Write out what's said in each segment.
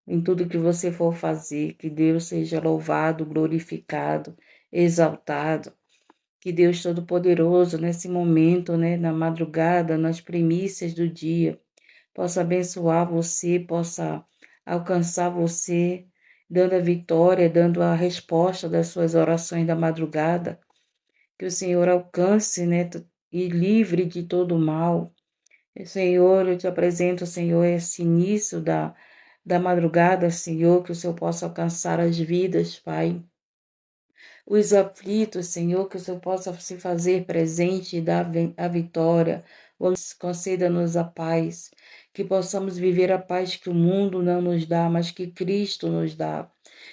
em tudo que você for fazer. Que Deus seja louvado, glorificado, exaltado. Que Deus Todo-Poderoso, nesse momento, né, na madrugada, nas primícias do dia, possa abençoar você, possa alcançar você, dando a vitória, dando a resposta das suas orações da madrugada. Que o Senhor alcance, né, e livre de todo mal. Senhor, eu te apresento, Senhor, esse início da madrugada, Senhor, que o Senhor possa alcançar as vidas, Pai. Os aflitos, Senhor, que o Senhor possa se fazer presente e dar a vitória. Conceda-nos a paz, que possamos viver a paz que o mundo não nos dá, mas que Cristo nos dá.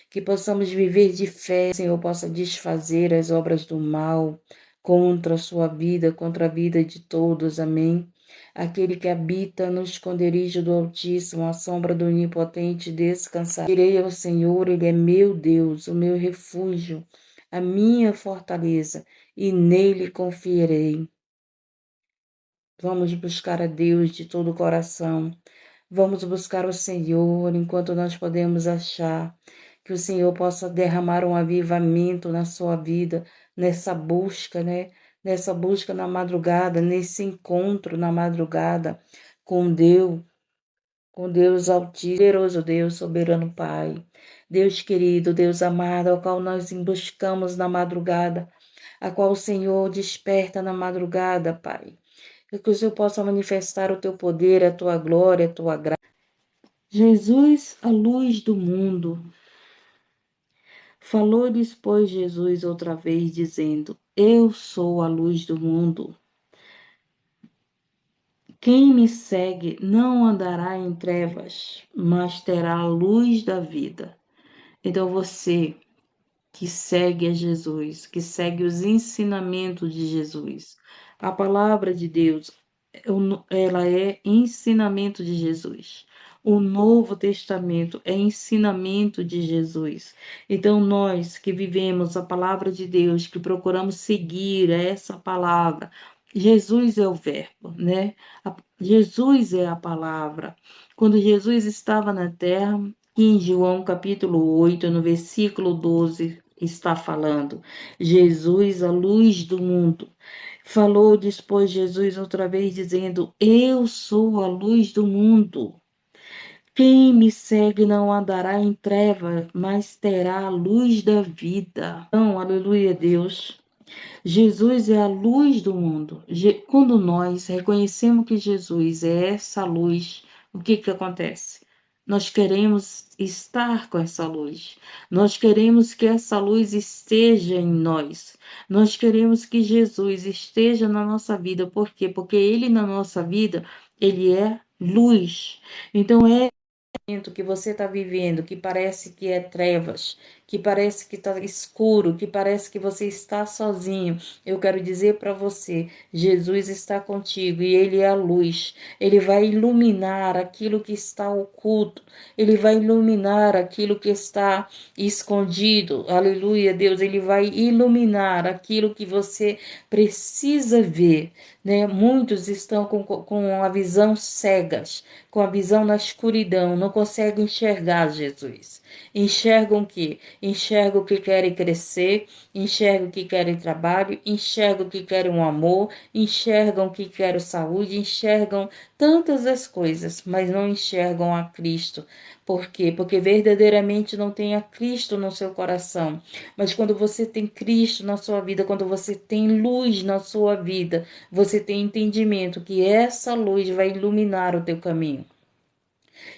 Que possamos viver de fé, Senhor, possa desfazer as obras do mal contra a sua vida, contra a vida de todos. Amém. Aquele que habita no esconderijo do Altíssimo, à sombra do Onipotente, descansar. Direi ao Senhor, Ele é meu Deus, o meu refúgio, a minha fortaleza, e nele confiarei. Vamos buscar a Deus de todo o coração. Vamos buscar o Senhor enquanto nós podemos achar. Que o Senhor possa derramar um avivamento na sua vida, nessa busca, né? Nessa busca na madrugada, nesse encontro na madrugada com Deus Altíssimo, poderoso Deus, soberano Pai. Deus querido, Deus amado, ao qual nós buscamos na madrugada, a qual o Senhor desperta na madrugada, Pai. Que o Senhor possa manifestar o teu poder, a tua glória, a tua graça. Jesus, a luz do mundo. Falou-lhes, pois, Jesus outra vez, dizendo: Eu sou a luz do mundo. Quem me segue não andará em trevas, mas terá a luz da vida. Então você que segue a Jesus, que segue os ensinamentos de Jesus, a palavra de Deus, ela é ensinamento de Jesus. O Novo Testamento é ensinamento de Jesus. Então, nós que vivemos a palavra de Deus, que procuramos seguir essa palavra, Jesus é o Verbo, né? Jesus é a palavra. Quando Jesus estava na terra, em João capítulo 8, no versículo 12, está falando: Jesus, a luz do mundo. Falou depois Jesus outra vez, dizendo: Eu sou a luz do mundo. Quem me segue não andará em trevas, mas terá a luz da vida. Então, aleluia, Deus. Jesus é a luz do mundo. Quando nós reconhecemos que Jesus é essa luz, o que que acontece? Nós queremos estar com essa luz. Nós queremos que essa luz esteja em nós. Nós queremos que Jesus esteja na nossa vida. Por quê? Porque Ele na nossa vida, Ele é luz. Então é que você está vivendo, que parece que é trevas, que parece que está escuro, que parece que você está sozinho, eu quero dizer para você, Jesus está contigo e Ele é a luz. Ele vai iluminar aquilo que está oculto, Ele vai iluminar aquilo que está escondido, aleluia, Deus, Ele vai iluminar aquilo que você precisa ver, né? Muitos estão com a visão cegas, com a visão na escuridão, não conseguem enxergar Jesus. Enxergam o que? Enxergam que querem crescer, enxergam que querem trabalho, enxergam que querem um amor, enxergam que querem saúde, enxergam tantas as coisas, mas não enxergam a Cristo. Por quê? Porque verdadeiramente não tem a Cristo no seu coração. Mas quando você tem Cristo na sua vida, quando você tem luz na sua vida, você tem entendimento que essa luz vai iluminar o teu caminho,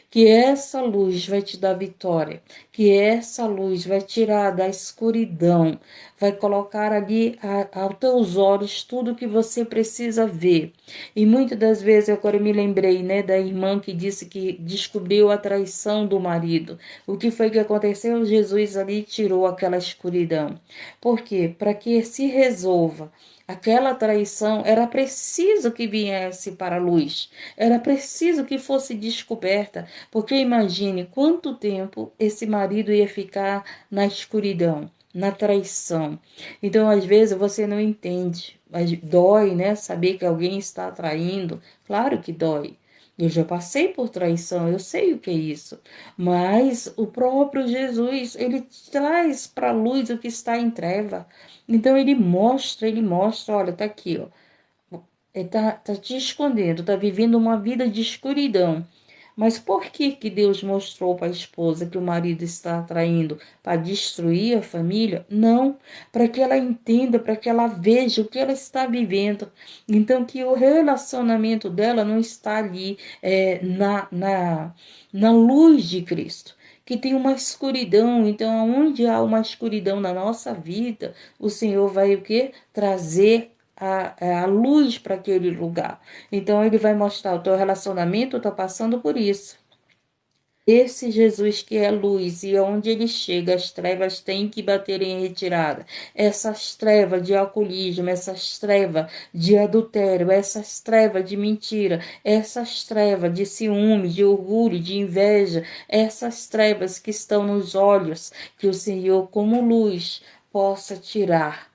que essa luz vai te dar vitória, que essa luz vai tirar da escuridão, vai colocar ali aos teus olhos tudo que você precisa ver. E muitas das vezes, agora eu me lembrei, né, da irmã que disse que descobriu a traição do marido. O que foi que aconteceu? Jesus ali tirou aquela escuridão. Por quê? Para que se resolva aquela traição, era preciso que viesse para a luz, era preciso que fosse descoberta, porque imagine quanto tempo esse marido ia ficar na escuridão, na traição. Então, às vezes, você não entende, mas dói, né? Saber que alguém está traindo, claro que dói. Eu já passei por traição, eu sei o que é isso. Mas o próprio Jesus, ele traz para a luz o que está em treva. Então ele mostra, olha, tá aqui, ó. Ele tá te escondendo, tá vivendo uma vida de escuridão. Mas por que que Deus mostrou para a esposa que o marido está traindo? Para destruir a família? Não, para que ela entenda, para que ela veja o que ela está vivendo. Então, que o relacionamento dela não está ali na luz de Cristo. Que tem uma escuridão, então onde há uma escuridão na nossa vida, o Senhor vai o quê? Trazer a luz para aquele lugar. Então ele vai mostrar o teu relacionamento está passando por isso. Esse Jesus que é luz e onde ele chega, as trevas têm que bater em retirada. Essas trevas de alcoolismo, essas trevas de adultério, essas trevas de mentira, essas trevas de ciúme, de orgulho, de inveja, essas trevas que estão nos olhos, que o Senhor, como luz, possa tirar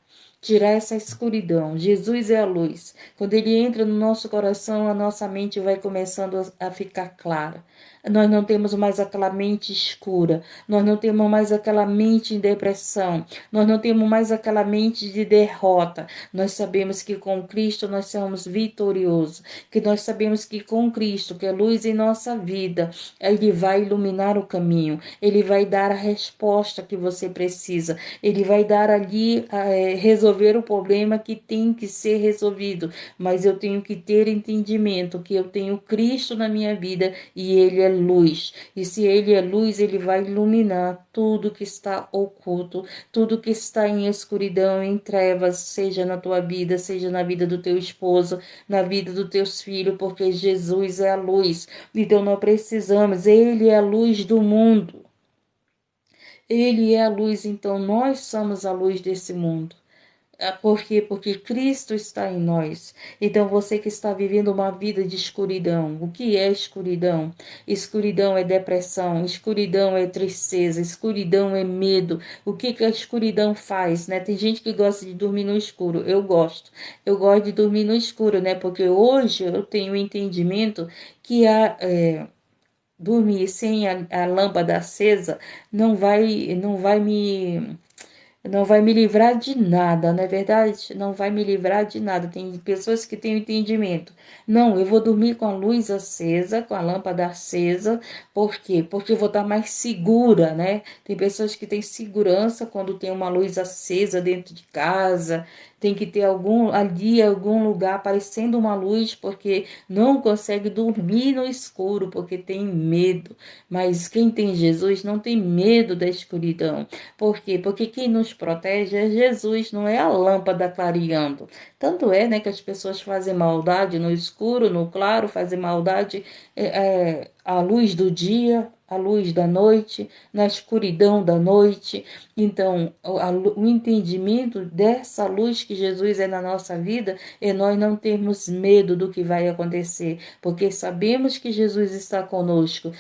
essa escuridão. Jesus é a luz. Quando ele entra no nosso coração, a nossa mente vai começando a ficar clara. Nós não temos mais aquela mente escura, nós não temos mais aquela mente em depressão, nós não temos mais aquela mente de derrota. Nós sabemos que com Cristo nós somos vitoriosos, que nós sabemos que com Cristo, que é luz em nossa vida, ele vai iluminar o caminho, ele vai dar a resposta que você precisa, ele vai dar ali, resolver o problema que tem que ser resolvido, mas eu tenho que ter entendimento que eu tenho Cristo na minha vida e ele é luz. E se ele é luz, ele vai iluminar tudo que está oculto, tudo que está em escuridão, em trevas, seja na tua vida, seja na vida do teu esposo, na vida dos teus filhos, porque Jesus é a luz. Então nós precisamos, ele é a luz do mundo. Ele é a luz, então nós somos a luz desse mundo. Por quê? Porque Cristo está em nós. Então, você que está vivendo uma vida de escuridão, o que é escuridão? Escuridão é depressão, escuridão é tristeza, escuridão é medo. O que que a escuridão faz, né? Tem gente que gosta de dormir no escuro. Eu gosto. Eu gosto de dormir no escuro, né? Porque hoje eu tenho o entendimento que dormir sem a lâmpada acesa não vai me livrar de nada, não é verdade? Não vai me livrar de nada. Tem pessoas que têm o entendimento. Não, eu vou dormir com a luz acesa, com a lâmpada acesa. Por quê? Porque eu vou estar mais segura, né? Tem pessoas que têm segurança quando tem uma luz acesa dentro de casa. Tem que ter algum lugar aparecendo uma luz, porque não consegue dormir no escuro, porque tem medo. Mas quem tem Jesus não tem medo da escuridão. Por quê? Porque quem nos protege é Jesus, não é a lâmpada clareando. Tanto é, né, que as pessoas fazem maldade no escuro, no claro, fazem maldade à luz do dia, à luz da noite, na escuridão da noite. Então, o entendimento dessa luz que Jesus é na nossa vida é nós não termos medo do que vai acontecer, porque sabemos que Jesus está conosco.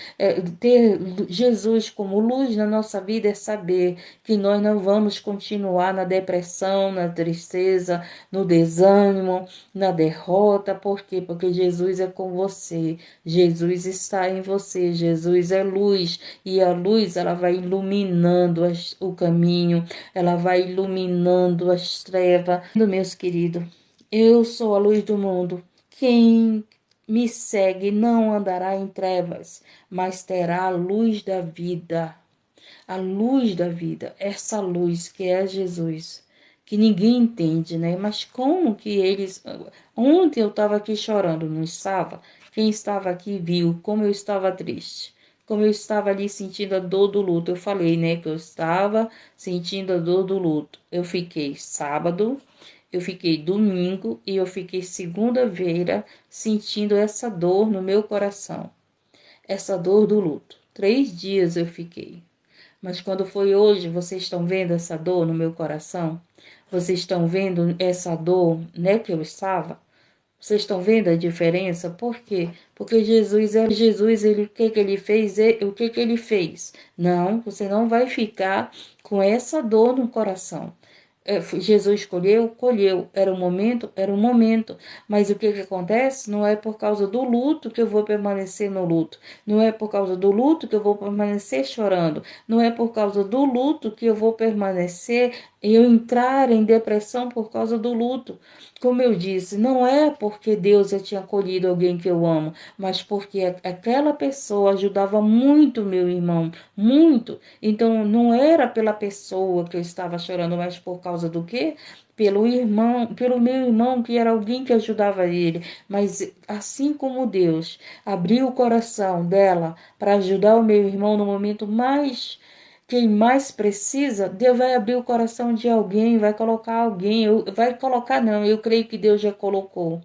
Ter Jesus como luz na nossa vida é saber que nós não vamos continuar na depressão, na tristeza, no desânimo, na derrota. Por quê? Porque Jesus é com você, Jesus está em você, Jesus é luz, e a luz ela vai iluminando o caminho, ela vai iluminando as trevas. Meus queridos, eu sou a luz do mundo. Quem me segue não andará em trevas, mas terá a luz da vida. A luz da vida, essa luz que é Jesus, que ninguém entende, né? Mas como que eles. Ontem eu estava aqui chorando, não estava? Quem estava aqui viu como eu estava triste, como eu estava ali sentindo a dor do luto. Eu falei, né, que eu estava sentindo a dor do luto. Eu fiquei sábado, eu fiquei domingo e eu fiquei segunda-feira sentindo essa dor no meu coração, essa dor do luto. 3 dias eu fiquei. Mas quando foi hoje, vocês estão vendo essa dor no meu coração? Vocês estão vendo essa dor, né, que eu estava? Vocês estão vendo a diferença? Por quê? Porque Jesus, ele, o que que ele fez? O que que ele fez? Não, você não vai ficar com essa dor no coração. Jesus escolheu, colheu. Era o momento, era o momento. Mas o que que acontece? Não é por causa do luto que eu vou permanecer no luto. Não é por causa do luto que eu vou permanecer chorando. Não é por causa do luto que eu vou permanecer e eu entrar em depressão por causa do luto. Como eu disse, não é porque Deus já tinha colhido alguém que eu amo, mas porque aquela pessoa ajudava muito meu irmão, muito. Então não era pela pessoa que eu estava chorando, mas por causa do quê? Pelo irmão, pelo meu irmão, que era alguém que ajudava ele. Mas assim como Deus abriu o coração dela para ajudar o meu irmão no momento mais quem mais precisa, Deus vai abrir o coração de alguém, vai colocar alguém, vai colocar não, eu creio que Deus já colocou.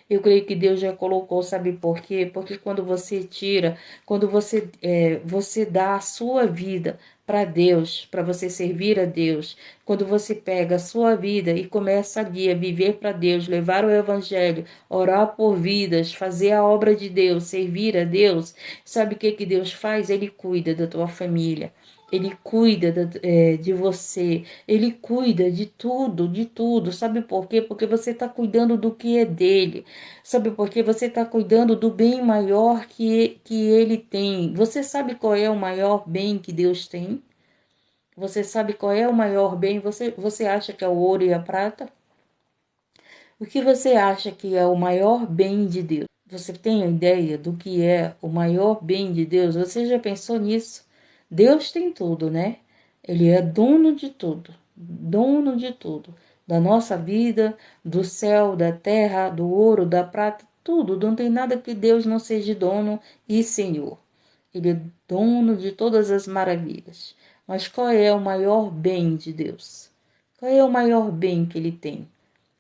Eu creio que Deus já colocou, sabe por quê? Porque quando você tira, quando você dá a sua vida para Deus, para você servir a Deus, quando você pega a sua vida e começa ali a viver para Deus, levar o Evangelho, orar por vidas, fazer a obra de Deus, servir a Deus, sabe o que que Deus faz? Ele cuida da tua família. Ele cuida de você, ele cuida de tudo, de tudo. Sabe por quê? Porque você está cuidando do que é dele. Sabe por quê? Você está cuidando do bem maior que ele tem. Você sabe qual é o maior bem que Deus tem? Você sabe qual é o maior bem? Você acha que é o ouro e a prata? O que você acha que é o maior bem de Deus? Você tem a ideia do que é o maior bem de Deus? Você já pensou nisso? Deus tem tudo, né? Ele é dono de tudo, dono de tudo, da nossa vida, do céu, da terra, do ouro, da prata, tudo. Não tem nada que Deus não seja dono e Senhor. Ele é dono de todas as maravilhas. Mas qual é o maior bem de Deus? Qual é o maior bem que ele tem?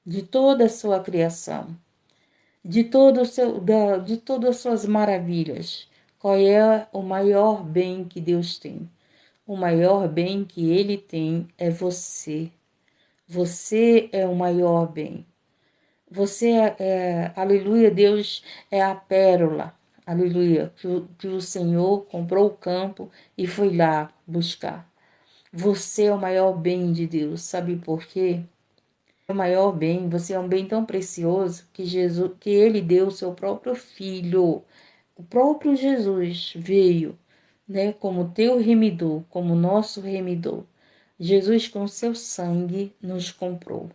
De toda a sua criação, de todas as suas maravilhas. Qual é o maior bem que Deus tem? O maior bem que ele tem é você. Você é o maior bem. Você aleluia, Deus é a pérola, aleluia, que o Senhor comprou o campo e foi lá buscar. Você é o maior bem de Deus, sabe por quê? O maior bem, você é um bem tão precioso que Jesus, que ele deu o seu próprio filho. O próprio Jesus veio, né, como teu remidor, como nosso remidor. Jesus com seu sangue nos comprou.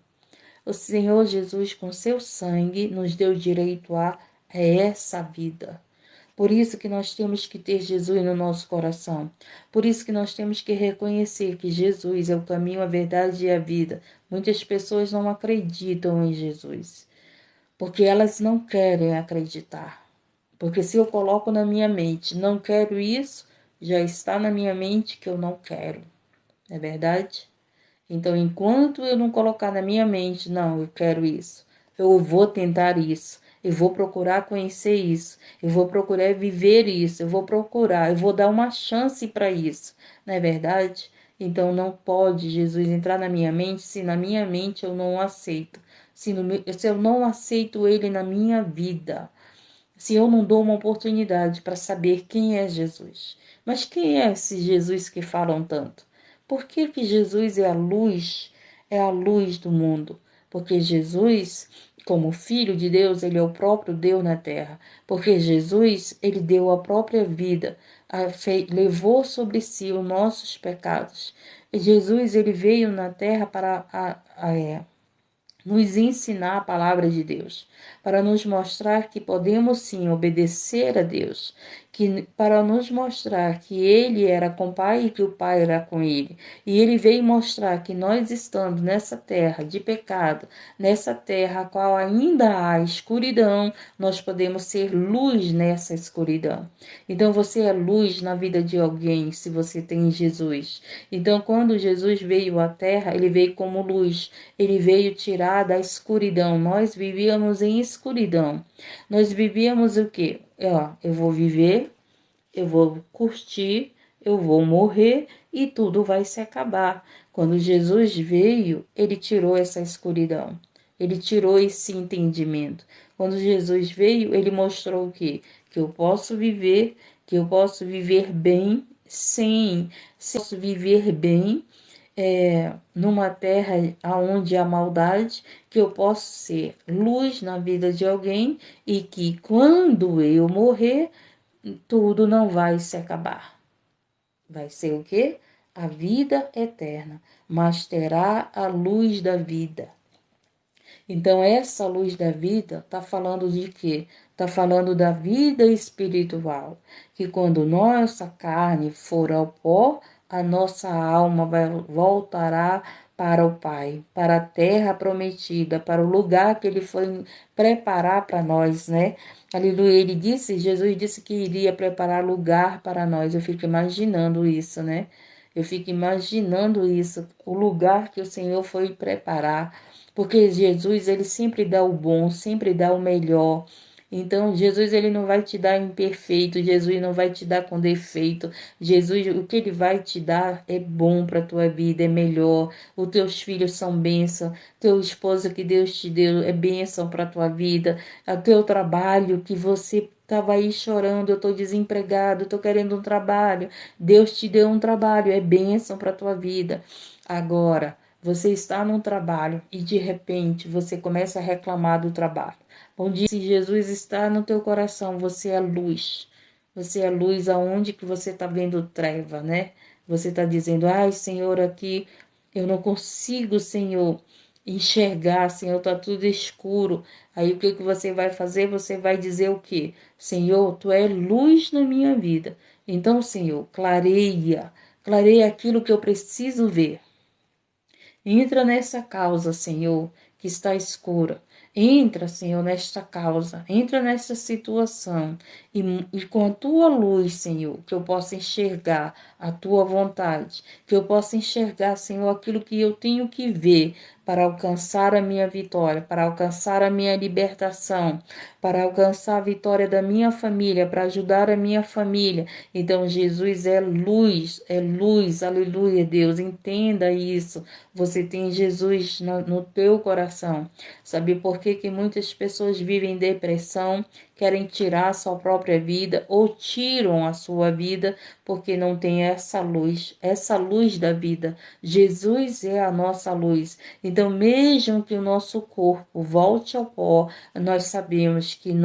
O Senhor Jesus com seu sangue nos deu direito a essa vida. Por isso que nós temos que ter Jesus no nosso coração. Por isso que nós temos que reconhecer que Jesus é o caminho, a verdade e a vida. Muitas pessoas não acreditam em Jesus, porque elas não querem acreditar. Porque se eu coloco na minha mente, não quero isso, já está na minha mente que eu não quero. Não é verdade? Então, enquanto eu não colocar na minha mente, não, eu quero isso, eu vou tentar isso, eu vou procurar conhecer isso, eu vou procurar viver isso, eu vou dar uma chance para isso, não é verdade? Então, não pode Jesus entrar na minha mente se na minha mente eu não aceito, se eu não aceito ele na minha vida, se eu não dou uma oportunidade para saber quem é Jesus. Mas quem é esse Jesus que falam tanto? Por que que Jesus é a luz do mundo? Porque Jesus, como Filho de Deus, ele é o próprio Deus na terra. Porque Jesus, ele deu a própria vida, levou sobre si os nossos pecados. E Jesus, ele veio na terra para nos ensinar a palavra de Deus, para nos mostrar que podemos sim obedecer a Deus, para nos mostrar que ele era com o Pai e que o Pai era com ele. E ele veio mostrar que nós estando nessa terra de pecado, nessa terra a qual ainda há escuridão, nós podemos ser luz nessa escuridão. Então você é luz na vida de alguém se você tem Jesus. Então quando Jesus veio à terra, ele veio como luz, ele veio tirar da escuridão. Nós vivíamos em escuridão. Nós vivíamos o quê? Eu vou viver, eu vou curtir, eu vou morrer e tudo vai se acabar. Quando Jesus veio, ele tirou essa escuridão. Ele tirou esse entendimento. Quando Jesus veio, ele mostrou o quê? Que eu posso viver, que eu posso viver bem sem, se eu posso viver bem numa terra onde há maldade, que eu posso ser luz na vida de alguém e que quando eu morrer, tudo não vai se acabar. Vai ser o quê? A vida eterna, mas terá a luz da vida. Então, essa luz da vida está falando de quê? Está falando da vida espiritual, que quando nossa carne for ao pó, a nossa alma voltará para o Pai, para a terra prometida, para o lugar que Ele foi preparar para nós, né? Aleluia, Ele disse, Jesus disse que iria preparar lugar para nós. Eu fico imaginando isso, né? Eu fico imaginando isso, o lugar que o Senhor foi preparar, porque Jesus, ele sempre dá o bom, sempre dá o melhor. Então, Jesus, ele não vai te dar imperfeito, Jesus não vai te dar com defeito. Jesus, o que ele vai te dar é bom para a tua vida, é melhor. Os teus filhos são bênção, teu esposo que Deus te deu é bênção para a tua vida. O teu trabalho que você estava aí chorando, eu estou desempregado, estou querendo um trabalho. Deus te deu um trabalho, é bênção para a tua vida. Agora, você está num trabalho e de repente você começa a reclamar do trabalho. Bom dia, se Jesus está no teu coração, você é luz. Você é luz aonde que você está vendo treva, né? Você está dizendo, ai, Senhor, aqui eu não consigo, Senhor, enxergar, Senhor, está tudo escuro. Aí o que que você vai fazer? Você vai dizer o quê? Senhor, tu é luz na minha vida. Então, Senhor, clareia aquilo que eu preciso ver. Entra nessa causa, Senhor, que está escura. Entra, Senhor, nesta causa. Entra nessa situação. E com a tua luz, Senhor, que eu possa enxergar a tua vontade. Que eu possa enxergar, Senhor, aquilo que eu tenho que ver para alcançar a minha vitória, para alcançar a minha libertação, para alcançar a vitória da minha família, para ajudar a minha família. Então, Jesus é luz, aleluia, Deus, entenda isso. Você tem Jesus no teu coração. Sabe por que que muitas pessoas vivem depressão, querem tirar a sua própria vida ou tiram a sua vida porque não tem essa luz da vida. Jesus é a nossa luz. Então, mesmo que o nosso corpo volte ao pó, nós sabemos que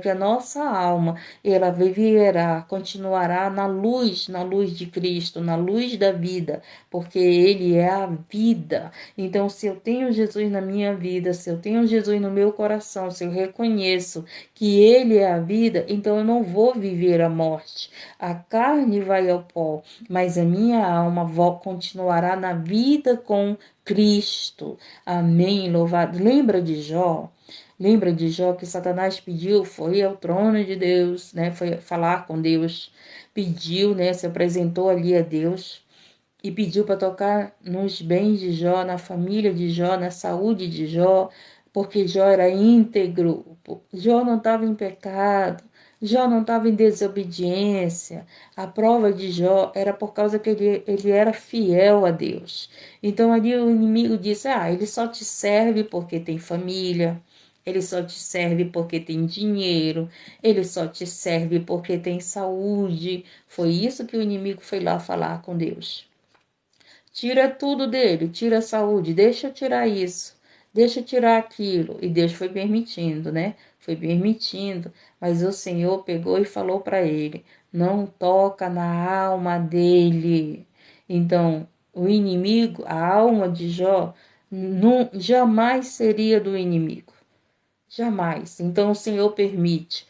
que a nossa alma, ela viverá, continuará na luz de Cristo, na luz da vida, porque Ele é a vida. Então, se eu tenho Jesus na minha vida, se eu tenho Jesus no meu coração, se eu reconheço que Ele é a vida, então eu não vou viver a morte. A carne vai ao pó, mas a minha alma continuará na vida com Cristo. Amém. Louvado. Lembra de Jó? Lembra de Jó que Satanás pediu, foi ao trono de Deus, né? Foi falar com Deus, pediu, né? Se apresentou ali a Deus e pediu para tocar nos bens de Jó, na família de Jó, na saúde de Jó, porque Jó era íntegro, Jó não estava em pecado, Jó não estava em desobediência. A prova de Jó era por causa que ele era fiel a Deus. Então ali o inimigo disse: ah, ele só te serve porque tem família. Ele só te serve porque tem dinheiro, ele só te serve porque tem saúde. Foi isso que o inimigo foi lá falar com Deus. Tira tudo dele, tira a saúde, deixa eu tirar isso, deixa eu tirar aquilo. E Deus foi permitindo, né? Foi permitindo, mas o Senhor pegou e falou para ele: não toca na alma dele. Então, o inimigo, a alma de Jó, não, jamais seria do inimigo. Jamais. Então, o Senhor permite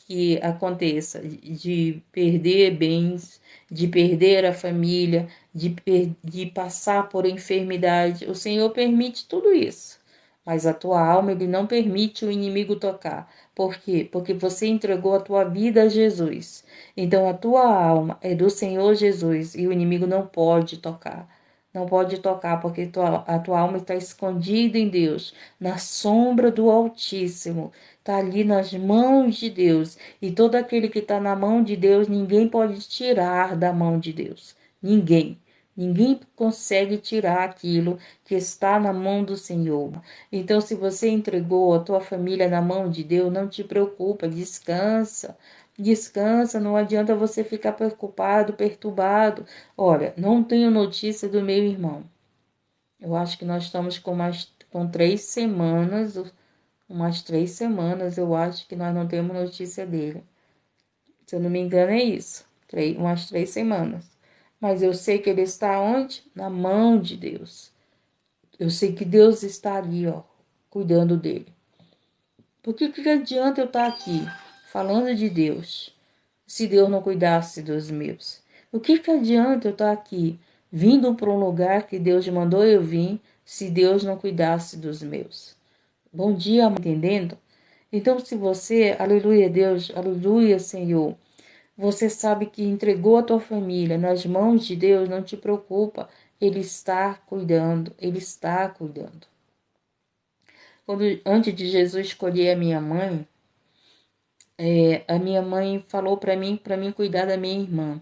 que aconteça de perder bens, de perder a família, de passar por enfermidade. O Senhor permite tudo isso. Mas a tua alma, ele não permite o inimigo tocar. Por quê? Porque você entregou a tua vida a Jesus. Então a tua alma é do Senhor Jesus e o inimigo não pode tocar. Não pode tocar, porque a tua alma está escondida em Deus, na sombra do Altíssimo. Está ali nas mãos de Deus. E todo aquele que está na mão de Deus, ninguém pode tirar da mão de Deus. Ninguém. Ninguém consegue tirar aquilo que está na mão do Senhor. Então, se você entregou a tua família na mão de Deus, não te preocupa, descansa. Descansa, não adianta você ficar preocupado, perturbado. Olha, não tenho notícia do meu irmão. Eu acho que nós estamos com 3 semanas, umas 3 semanas, eu acho que nós não temos notícia dele. Se eu não me engano, é isso. Umas 3 semanas. Mas eu sei que ele está onde? Na mão de Deus. Eu sei que Deus está ali, ó, cuidando dele. Porque o que adianta eu estar aqui falando de Deus, se Deus não cuidasse dos meus? O que adianta eu estar aqui vindo para um lugar que Deus mandou eu vir, se Deus não cuidasse dos meus? Bom dia, entendendo? Então, se você, aleluia Deus, aleluia Senhor, você sabe que entregou a tua família nas mãos de Deus, não te preocupa, Ele está cuidando, Ele está cuidando. Antes de Jesus escolher a minha mãe, a minha mãe falou para mim cuidar da minha irmã.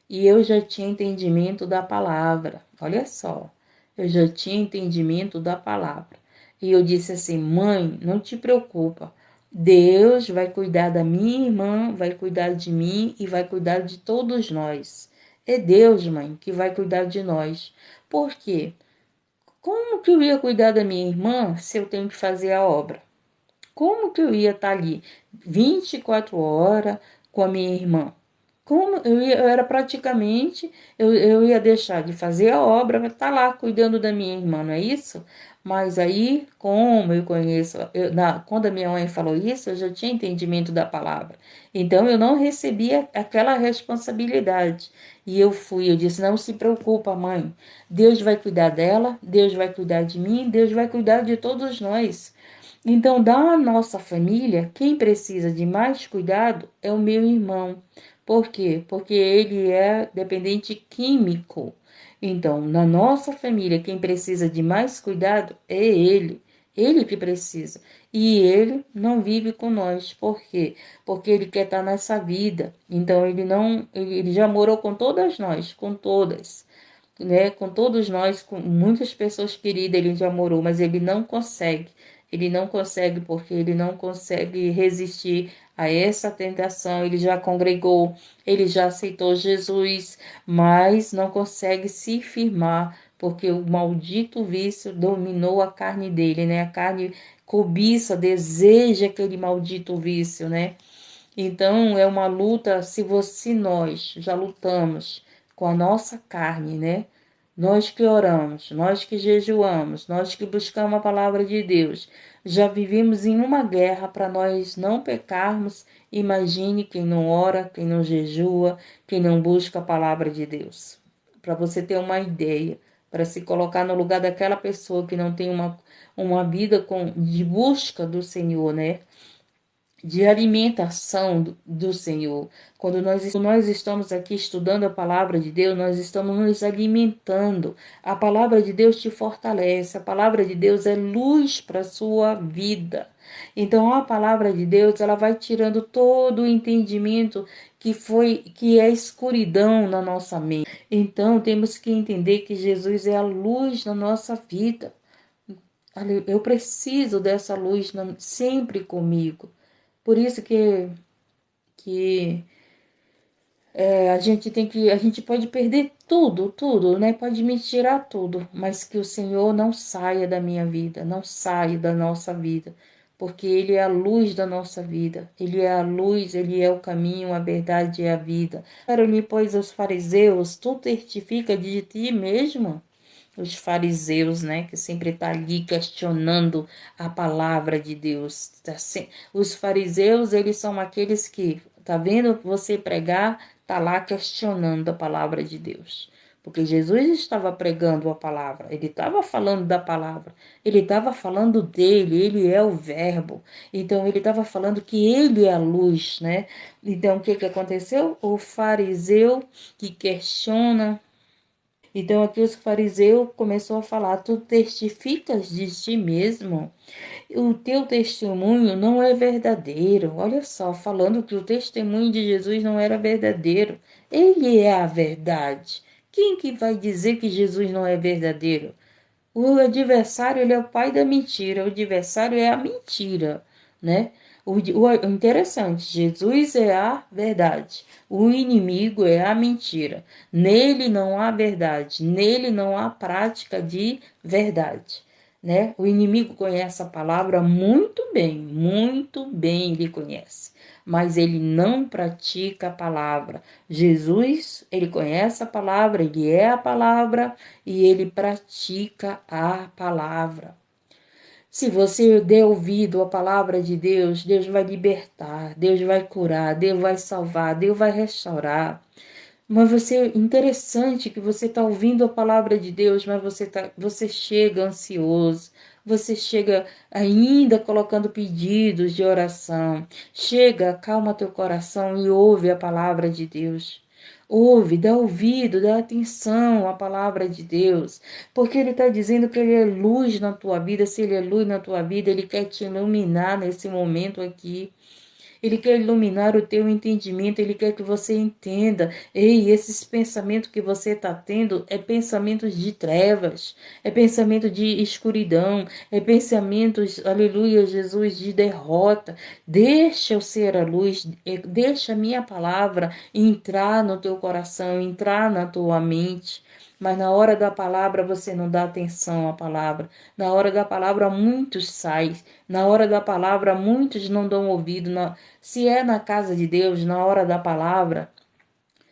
E eu já tinha entendimento da palavra. Olha só, eu já tinha entendimento da palavra. E eu disse assim: mãe, não te preocupa. Deus vai cuidar da minha irmã, vai cuidar de mim e vai cuidar de todos nós. É Deus, mãe, que vai cuidar de nós. Por quê? Como que eu ia cuidar da minha irmã se eu tenho que fazer a obra? Como que eu ia estar ali 24 horas com a minha irmã? Como eu era praticamente, eu ia deixar de fazer a obra, mas estar lá cuidando da minha irmã, não é isso? Mas aí, como eu conheço, quando a minha mãe falou isso, eu já tinha entendimento da palavra. Então, eu não recebia aquela responsabilidade. E eu disse, não se preocupa, mãe. Deus vai cuidar dela, Deus vai cuidar de mim, Deus vai cuidar de todos nós. Então, da nossa família, quem precisa de mais cuidado é o meu irmão. Por quê? Porque ele é dependente químico. Então, na nossa família, quem precisa de mais cuidado é ele. Ele que precisa. E ele não vive com nós. Por quê? Porque ele quer estar nessa vida. Então, ele já morou com todas nós, com todas, né? Com todos nós, com muitas pessoas queridas, ele já morou, mas ele não consegue. Ele não consegue porque ele não consegue resistir a essa tentação. Ele já congregou, ele já aceitou Jesus, mas não consegue se firmar porque o maldito vício dominou a carne dele, né? A carne cobiça, deseja aquele maldito vício, né? Então é uma luta, se nós já lutamos com a nossa carne, né? Nós que oramos, nós que jejuamos, nós que buscamos a palavra de Deus, já vivemos em uma guerra para nós não pecarmos. Imagine quem não ora, quem não jejua, quem não busca a palavra de Deus. Para você ter uma ideia, para se colocar no lugar daquela pessoa que não tem uma vida de busca do Senhor, né? De alimentação do Senhor. Quando nós estamos aqui estudando a palavra de Deus, nós estamos nos alimentando. A palavra de Deus te fortalece, a palavra de Deus é luz para a sua vida. Então a palavra de Deus, ela vai tirando todo o entendimento que é escuridão na nossa mente. Então temos que entender que Jesus é a luz na nossa vida. Eu preciso dessa luz sempre comigo. Por isso que a gente pode perder tudo, tudo, né? Pode me tirar tudo, mas que o Senhor não saia da minha vida, não saia da nossa vida, porque Ele é a luz da nossa vida, Ele é a luz, Ele é o caminho, a verdade e a vida. Disseram-lhe, pois, os fariseus, tu testifica de ti mesmo? Os fariseus, né, que sempre tá ali questionando a palavra de Deus. Os fariseus, eles são aqueles que, tá vendo você pregar, tá lá questionando a palavra de Deus. Porque Jesus estava pregando a palavra, ele estava falando da palavra, ele estava falando dele, ele é o verbo. Então ele estava falando que ele é a luz, né? Então o que aconteceu? O fariseu que questiona. Então aqui os fariseus começou a falar, tu testificas de ti mesmo, o teu testemunho não é verdadeiro. Olha só, falando que o testemunho de Jesus não era verdadeiro. Ele é a verdade. Quem que vai dizer que Jesus não é verdadeiro? O adversário, ele é o pai da mentira, o adversário é a mentira, né? Interessante, Jesus é a verdade, o inimigo é a mentira. Nele não há verdade, nele não há prática de verdade. Né? O inimigo conhece a palavra muito bem ele conhece, mas ele não pratica a palavra. Jesus, ele conhece a palavra, ele é a palavra e ele pratica a palavra. Se você der ouvido à palavra de Deus, Deus vai libertar, Deus vai curar, Deus vai salvar, Deus vai restaurar. Mas interessante que você está ouvindo a palavra de Deus, mas você chega ansioso, você chega ainda colocando pedidos de oração. Chega, calma teu coração e ouve a palavra de Deus. Ouve, dá ouvido, dá atenção à palavra de Deus, porque Ele está dizendo que Ele é luz na tua vida. Se Ele é luz na tua vida, Ele quer te iluminar nesse momento aqui. Ele quer iluminar o teu entendimento, ele quer que você entenda. Ei, esses pensamentos que você está tendo é pensamentos de trevas, é pensamento de escuridão, é pensamentos, aleluia, Jesus, de derrota. Deixa eu ser a luz, deixa a minha palavra entrar no teu coração, entrar na tua mente. Mas na hora da palavra você não dá atenção à palavra. Na hora da palavra muitos saem. Na hora da palavra muitos não dão ouvido. Se é na casa de Deus, na hora da palavra,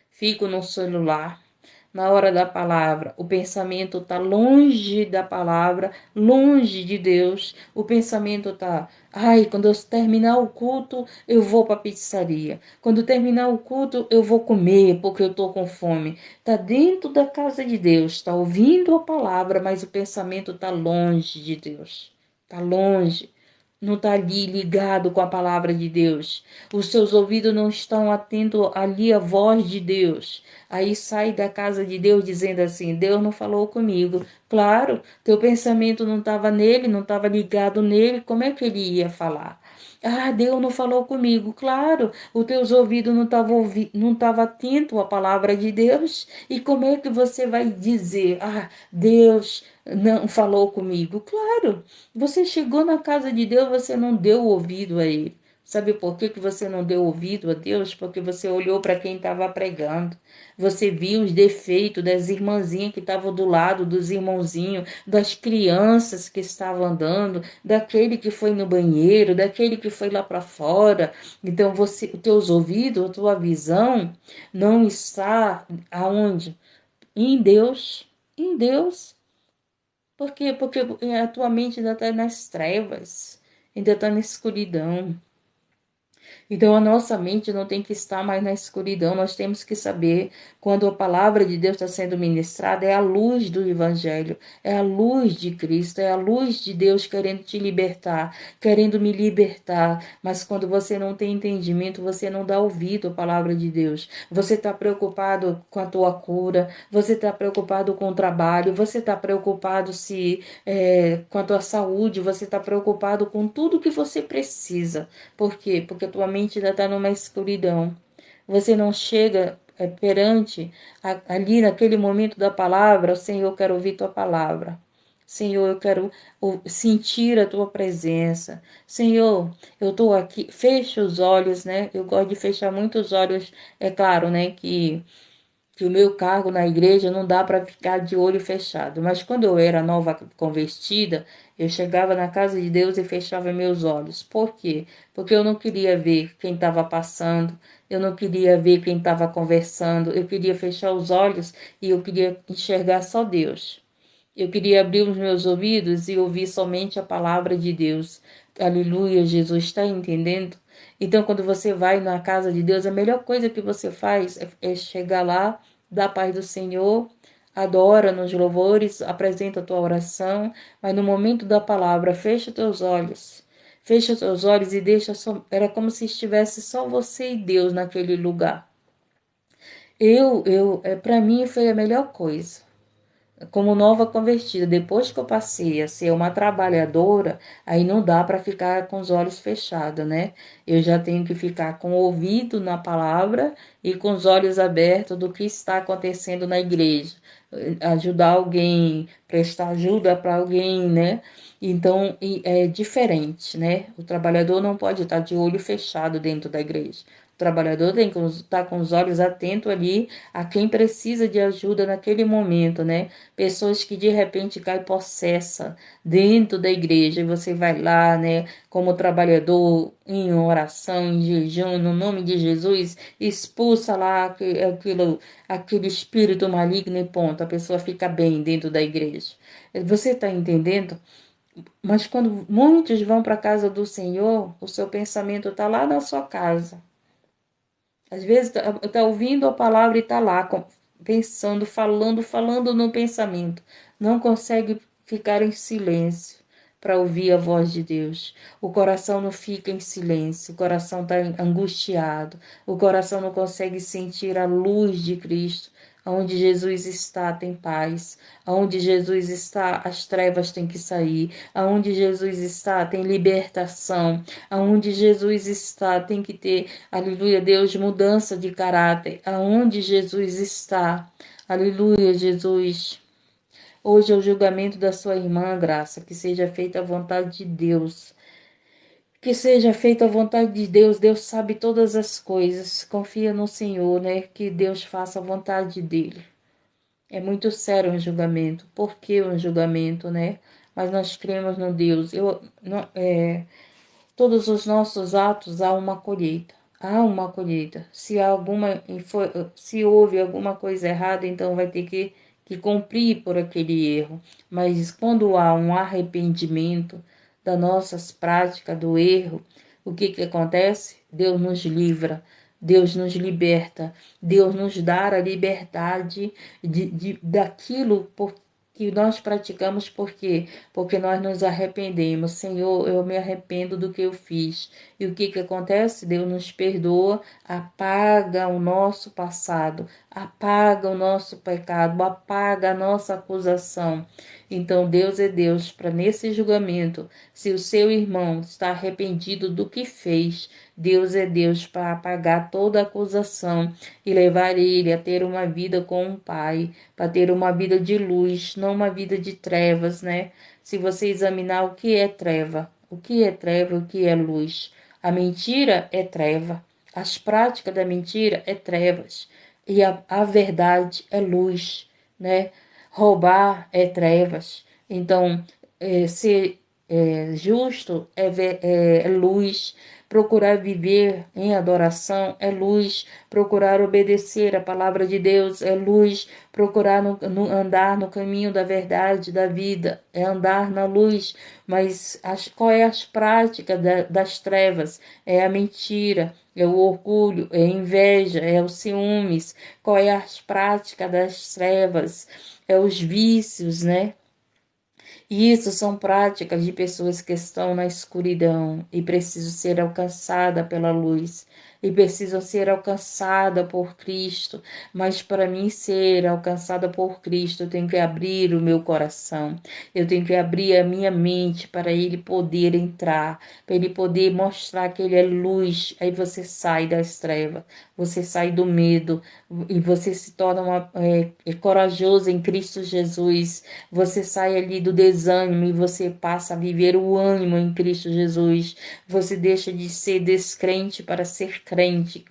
fico no celular. Na hora da palavra, o pensamento está longe da palavra, longe de Deus. O pensamento está, ai, quando eu terminar o culto, eu vou para a pizzaria. Quando terminar o culto, eu vou comer, porque eu estou com fome. Está dentro da casa de Deus, está ouvindo a palavra, mas o pensamento está longe de Deus. Está longe. Não está ali ligado com a palavra de Deus. Os seus ouvidos não estão atentos ali à voz de Deus. Aí sai da casa de Deus dizendo assim: Deus não falou comigo. Claro, teu pensamento não estava nele, não estava ligado nele, como é que ele ia falar? Ah, Deus não falou comigo. Claro, os teus ouvidos não estavam atentos à palavra de Deus. E como é que você vai dizer: Ah, Deus não falou comigo? Claro, você chegou na casa de Deus, você não deu ouvido a ele. Sabe por que você não deu ouvido a Deus? Porque você olhou para quem estava pregando. Você viu os defeitos das irmãzinhas que estavam do lado, dos irmãozinhos, das crianças que estavam andando, daquele que foi no banheiro, daquele que foi lá para fora. Então, os teus ouvidos, a tua visão não está aonde? Em Deus. Em Deus. Por quê? Porque a tua mente ainda está nas trevas, ainda está na escuridão. Então a nossa mente não tem que estar mais na escuridão, nós temos que saber quando a palavra de Deus está sendo ministrada, é a luz do Evangelho, é a luz de Cristo, é a luz de Deus querendo te libertar, querendo me libertar. Mas quando você não tem entendimento, você não dá ouvido à palavra de Deus. Você está preocupado com a tua cura, você está preocupado com o trabalho, você está preocupado com a tua saúde, você está preocupado com tudo que você precisa. Por quê? Porque a tua mente ainda está numa escuridão. Você não chega perante ali naquele momento da palavra: Senhor, eu quero ouvir tua palavra. Senhor, eu quero sentir a tua presença. Senhor, eu estou aqui. Fecha os olhos, né? Eu gosto de fechar muito os olhos. É claro, né, que o meu cargo na igreja não dá para ficar de olho fechado. Mas quando eu era nova convertida, eu chegava na casa de Deus e fechava meus olhos. Por quê? Porque eu não queria ver quem estava passando, eu não queria ver quem estava conversando, eu queria fechar os olhos e eu queria enxergar só Deus. Eu queria abrir os meus ouvidos e ouvir somente a palavra de Deus. Aleluia, Jesus, está entendendo? Então, quando você vai na casa de Deus, a melhor coisa que você faz é chegar lá, dar a paz do Senhor, adora nos louvores, apresenta a tua oração, mas no momento da palavra, fecha teus olhos. Fecha teus olhos e deixa só. Era como se estivesse só você e Deus naquele lugar. Para mim foi a melhor coisa. como nova convertida, depois que eu passei a ser uma trabalhadora, aí não dá para ficar com os olhos fechados, né? Eu já tenho que ficar com o ouvido na palavra e com os olhos abertos do que está acontecendo na igreja. Ajudar alguém, prestar ajuda para alguém, né? Então, é diferente, né? O trabalhador não pode estar de olho fechado dentro da igreja. O trabalhador tem que estar com os olhos atentos ali a quem precisa de ajuda naquele momento, né? Pessoas que de repente caem possessa dentro da igreja e você vai lá, né, como trabalhador em oração, em jejum, no nome de Jesus, expulsa lá aquele espírito maligno e ponto, a pessoa fica bem dentro da igreja. Você está entendendo? Mas quando muitos vão para a casa do Senhor, o seu pensamento está lá na sua casa. Às vezes tá ouvindo a palavra e tá lá pensando, falando no pensamento. Não consegue ficar em silêncio para ouvir a voz de Deus. O coração não fica em silêncio, o coração está angustiado, o coração não consegue sentir a luz de Cristo. Onde Jesus está, tem paz. Onde Jesus está, as trevas têm que sair. Aonde Jesus está, tem libertação. Aonde Jesus está, tem que ter, aleluia, Deus, mudança de caráter. Aonde Jesus está, aleluia, Jesus. Hoje é o julgamento da sua irmã, Graça, que seja feita a vontade de Deus. Que seja feita a vontade de Deus, Deus sabe todas as coisas. Confia no Senhor, né? Que Deus faça a vontade dele. É muito sério um julgamento. Por que um julgamento, né? Mas nós cremos no Deus. Todos os nossos atos há uma colheita. Há uma colheita. Se houve alguma coisa errada, então vai ter que cumprir por aquele erro. Mas quando há um arrependimento das nossas práticas, do erro, o que acontece? Deus nos livra. Deus nos liberta, Deus nos dá a liberdade daquilo que nós praticamos, por quê? Porque nós nos arrependemos. Senhor, eu me arrependo do que eu fiz. E o que acontece? Deus nos perdoa, apaga o nosso passado, apaga o nosso pecado, apaga a nossa acusação. Então, Deus é Deus para nesse julgamento, se o seu irmão está arrependido do que fez, Deus é Deus para apagar toda acusação e levar ele a ter uma vida com o Pai, para ter uma vida de luz, não uma vida de trevas, né? Se você examinar o que é treva, o que é treva, o que é luz. A mentira é treva, as práticas da mentira é trevas e a verdade é luz, né? Roubar é trevas. Então, ser justo é luz. Procurar viver em adoração é luz, procurar obedecer a palavra de Deus é luz, procurar andar no caminho da verdade, da vida, é andar na luz. Mas qual é as práticas das trevas? É a mentira, é o orgulho, é a inveja, é o ciúmes. Qual é as práticas das trevas? É os vícios, né? E isso são práticas de pessoas que estão na escuridão e precisam ser alcançadas pela luz e precisam ser alcançadas por Cristo. Mas para mim ser alcançada por Cristo, eu tenho que abrir o meu coração, eu tenho que abrir a minha mente para Ele poder entrar, para Ele poder mostrar que Ele é luz. Aí você sai das trevas, você sai do medo e você se torna corajoso em Cristo Jesus. Você sai ali do desânimo e você passa a viver o ânimo em Cristo Jesus. Você deixa de ser descrente para ser crente.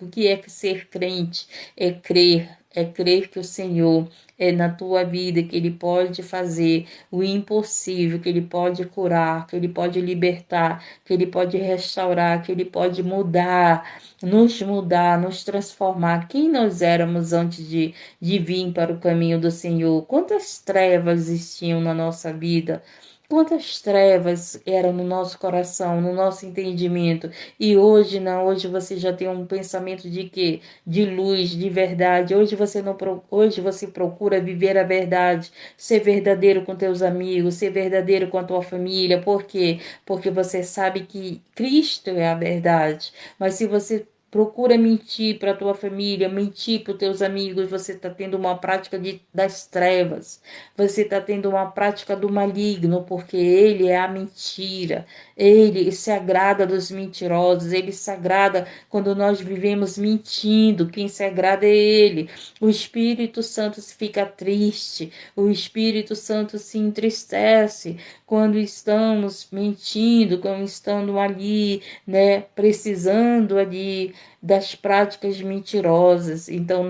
O que é que ser crente? É crer que o Senhor é na tua vida, que Ele pode fazer o impossível, que Ele pode curar, que Ele pode libertar, que Ele pode restaurar, que Ele pode mudar, nos transformar. Quem nós éramos antes de vir para o caminho do Senhor? Quantas trevas existiam na nossa vida? Quantas trevas eram no nosso coração, no nosso entendimento? E hoje não, hoje você já tem um pensamento de quê? De luz, de verdade. Hoje você não, hoje você procura viver a verdade, ser verdadeiro com teus amigos, ser verdadeiro com a tua família. Por quê? Porque você sabe que Cristo é a verdade. Mas se você procura mentir para a tua família, mentir para os teus amigos, você está tendo uma prática das trevas, você está tendo uma prática do maligno, porque ele é a mentira, ele se agrada dos mentirosos, ele se agrada quando nós vivemos mentindo, quem se agrada é ele. O Espírito Santo fica triste, o Espírito Santo se entristece quando estamos mentindo, quando estamos ali, né, precisando ali das práticas mentirosas. Então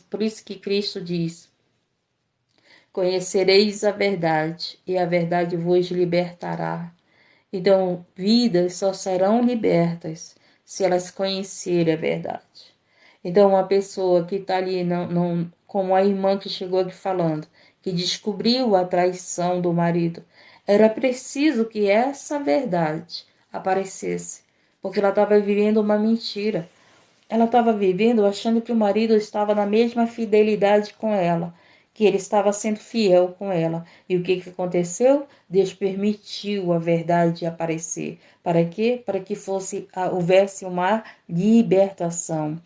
por isso que Cristo diz: conhecereis a verdade, e a verdade vos libertará. Então, vidas só serão libertas se elas conhecerem a verdade. Então, uma pessoa que está ali, como a irmã que chegou aqui falando, que descobriu a traição do marido, era preciso que essa verdade aparecesse, porque ela estava vivendo uma mentira. Ela estava vivendo achando que o marido estava na mesma fidelidade com ela, que ele estava sendo fiel com ela. E o que aconteceu? Deus permitiu a verdade aparecer. Para quê? Para que houvesse uma libertação.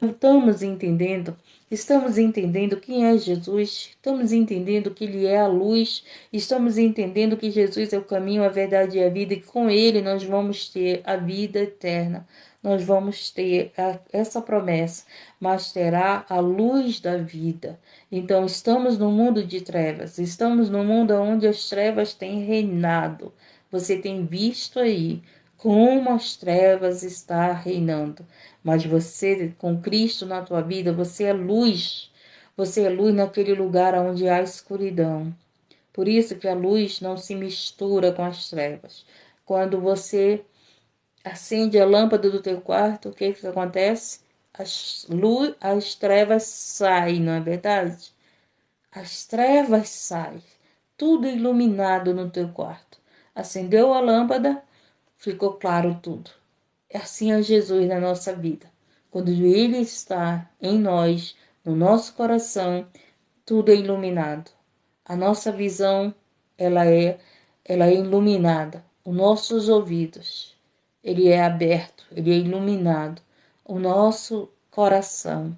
Estamos entendendo quem é Jesus, estamos entendendo que Ele é a luz, estamos entendendo que Jesus é o caminho, a verdade e a vida, e com Ele nós vamos ter a vida eterna. Nós vamos ter essa promessa, mas terá a luz da vida. Então, estamos no mundo de trevas, estamos no mundo onde as trevas têm reinado. Você tem visto aí como as trevas estão reinando, mas você, com Cristo na tua vida, você é luz. Você é luz naquele lugar onde há escuridão. Por isso que a luz não se mistura com as trevas. Quando você acende a lâmpada do teu quarto, o que acontece? As trevas saem, não é verdade? As trevas saem, tudo iluminado no teu quarto. Acendeu a lâmpada, ficou claro tudo. Assim é Jesus na nossa vida. Quando Ele está em nós, no nosso coração, tudo é iluminado. A nossa visão, ela é iluminada. Os nossos ouvidos, ele é aberto, ele é iluminado. O nosso coração,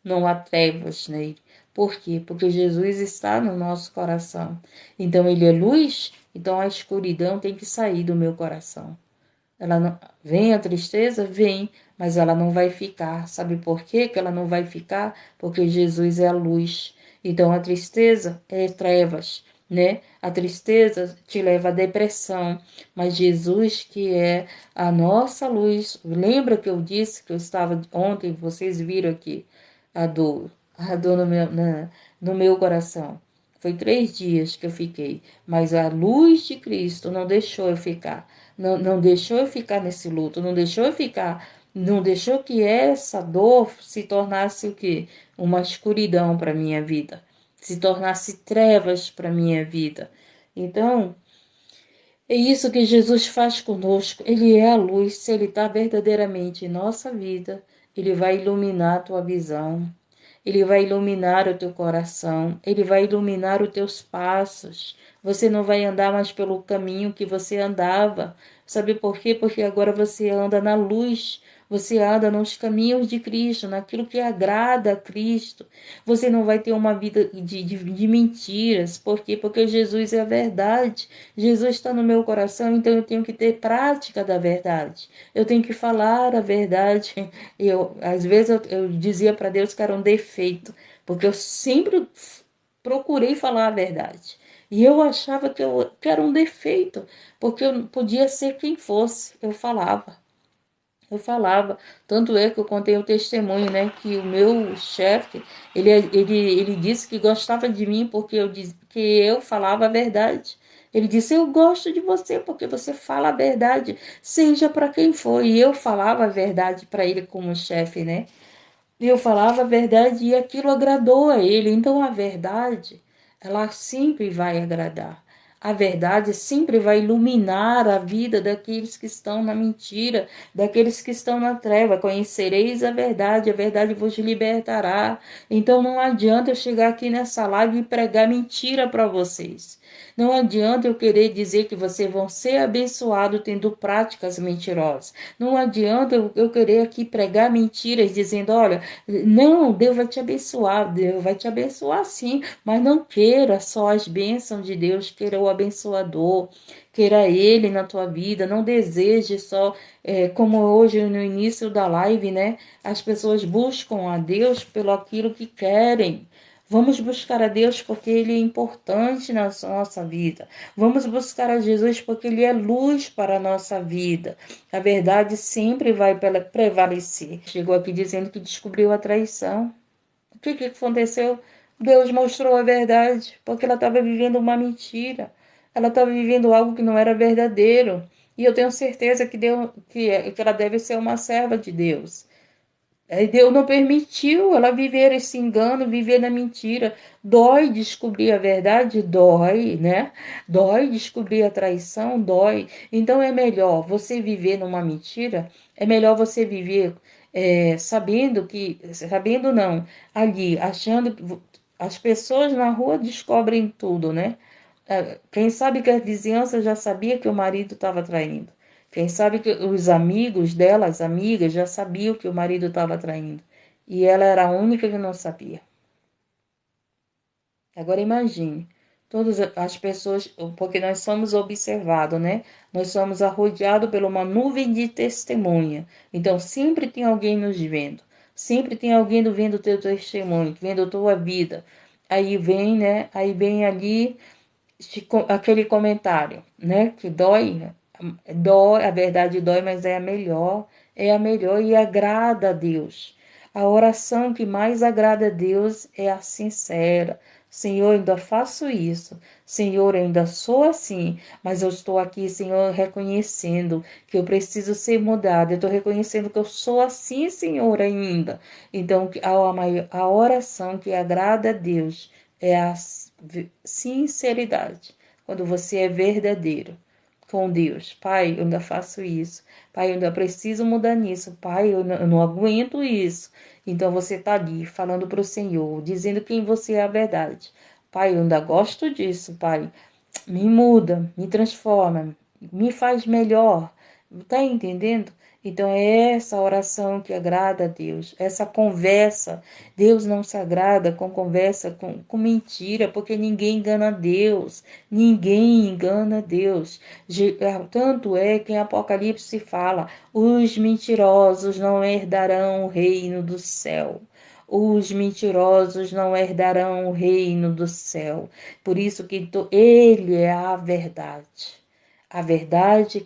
não há trevas nele. Por quê? Porque Jesus está no nosso coração. Então ele é luz, então a escuridão tem que sair do meu coração. Vem a tristeza? Vem, mas ela não vai ficar. Sabe por quê que ela não vai ficar? Porque Jesus é a luz. Então a tristeza é trevas, né? A tristeza te leva à depressão, mas Jesus que é a nossa luz. Lembra que eu disse que eu estava ontem, vocês viram aqui a dor no meu coração. Foi 3 dias que eu fiquei, mas a luz de Cristo não deixou eu ficar. Não deixou eu ficar nesse luto, não deixou que essa dor se tornasse o quê? Uma escuridão para minha vida, se tornasse trevas para minha vida. Então, é isso que Jesus faz conosco. Ele é a luz, se ele está verdadeiramente em nossa vida, ele vai iluminar a tua visão. Ele vai iluminar o teu coração, ele vai iluminar os teus passos. Você não vai andar mais pelo caminho que você andava. Sabe por quê? Porque agora você anda na luz, você anda nos caminhos de Cristo, naquilo que agrada a Cristo. Você não vai ter uma vida de mentiras. Por quê? Porque Jesus é a verdade. Jesus está no meu coração, então eu tenho que ter prática da verdade. Eu tenho que falar a verdade. Às vezes eu dizia para Deus que era um defeito, porque eu sempre procurei falar a verdade. E eu achava que era um defeito, porque eu podia ser quem fosse, eu falava. Eu falava, tanto é que eu contei o testemunho, né, que o meu chefe, ele disse que gostava de mim porque que eu falava a verdade. Ele disse, eu gosto de você porque você fala a verdade, seja para quem for. E eu falava a verdade para ele como chefe, né? Eu falava a verdade e aquilo agradou a ele. Então a verdade, ela sempre vai agradar. A verdade sempre vai iluminar a vida daqueles que estão na mentira, daqueles que estão na treva. Conhecereis a verdade vos libertará. Então não adianta eu chegar aqui nessa live e pregar mentira para vocês. Não adianta eu querer dizer que vocês vão ser abençoados tendo práticas mentirosas. Não adianta eu querer aqui pregar mentiras dizendo, olha, não, Deus vai te abençoar, Deus vai te abençoar sim, mas não queira só as bênçãos de Deus, queira o abençoador, queira Ele na tua vida, não deseje só, como hoje no início da live, né? As pessoas buscam a Deus pelo aquilo que querem. Vamos buscar a Deus porque Ele é importante na nossa vida. Vamos buscar a Jesus porque Ele é luz para a nossa vida. A verdade sempre vai prevalecer. Chegou aqui dizendo que descobriu a traição. O que aconteceu? Deus mostrou a verdade, porque ela estava vivendo uma mentira. Ela estava vivendo algo que não era verdadeiro. E eu tenho certeza que ela deve ser uma serva de Deus. Aí Deus não permitiu ela viver esse engano, viver na mentira. Dói descobrir a verdade? Dói, né? Dói descobrir a traição? Dói. Então é melhor você viver numa mentira, é melhor você viver sabendo não, ali, achando que as pessoas na rua descobrem tudo, né? Quem sabe que a vizinhança já sabia que o marido estava traindo. Quem sabe que os amigos dela, as amigas, já sabiam que o marido estava traindo. E ela era a única que não sabia. Agora imagine, todas as pessoas, porque nós somos observados, né? Nós somos arrodeados por uma nuvem de testemunha. Então sempre tem alguém nos vendo. Sempre tem alguém vendo o teu testemunho, vendo a tua vida. Aí vem, né? Aí vem ali aquele comentário, né? Que dói, né? Dói, a verdade dói, mas é a melhor e agrada a Deus. A oração que mais agrada a Deus é a sincera. Senhor, ainda faço isso. Senhor, ainda sou assim, mas eu estou aqui, Senhor, reconhecendo que eu preciso ser mudada. Eu estou reconhecendo que eu sou assim, Senhor, ainda. Então, a oração que agrada a Deus é a sinceridade. Quando você é verdadeiro com Deus. Pai, eu ainda faço isso. Pai, eu ainda preciso mudar nisso. Pai, eu não aguento isso. Então você está ali falando para o Senhor, dizendo quem você é a verdade. Pai, eu ainda gosto disso, Pai. Me muda, me transforma, me faz melhor. Tá entendendo? Então é essa oração que agrada a Deus, essa conversa. Deus não se agrada com conversa, com mentira, porque ninguém engana Deus. Ninguém engana Deus. Tanto é que em Apocalipse fala: os mentirosos não herdarão o reino do céu. Os mentirosos não herdarão o reino do céu. Por isso que ele é a verdade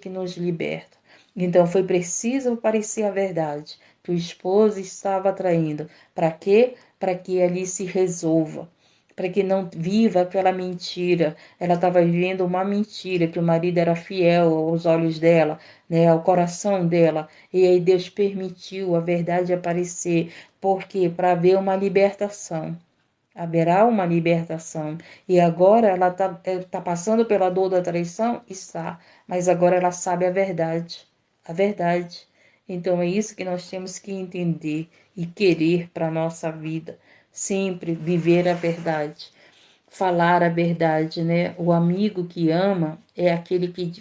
que nos liberta. Então foi preciso aparecer a verdade que o esposo estava traindo. Para quê? Para que ali se resolva. Para que não viva aquela mentira. Ela estava vivendo uma mentira, que o marido era fiel aos olhos dela, né, ao coração dela. E aí Deus permitiu a verdade aparecer. Por quê? Para haver uma libertação. Haverá uma libertação. E agora ela tá passando pela dor da traição? Está. Mas agora ela sabe a verdade. A verdade. Então é isso que nós temos que entender e querer para a nossa vida. Sempre viver a verdade. Falar a verdade, né? O amigo que ama é aquele que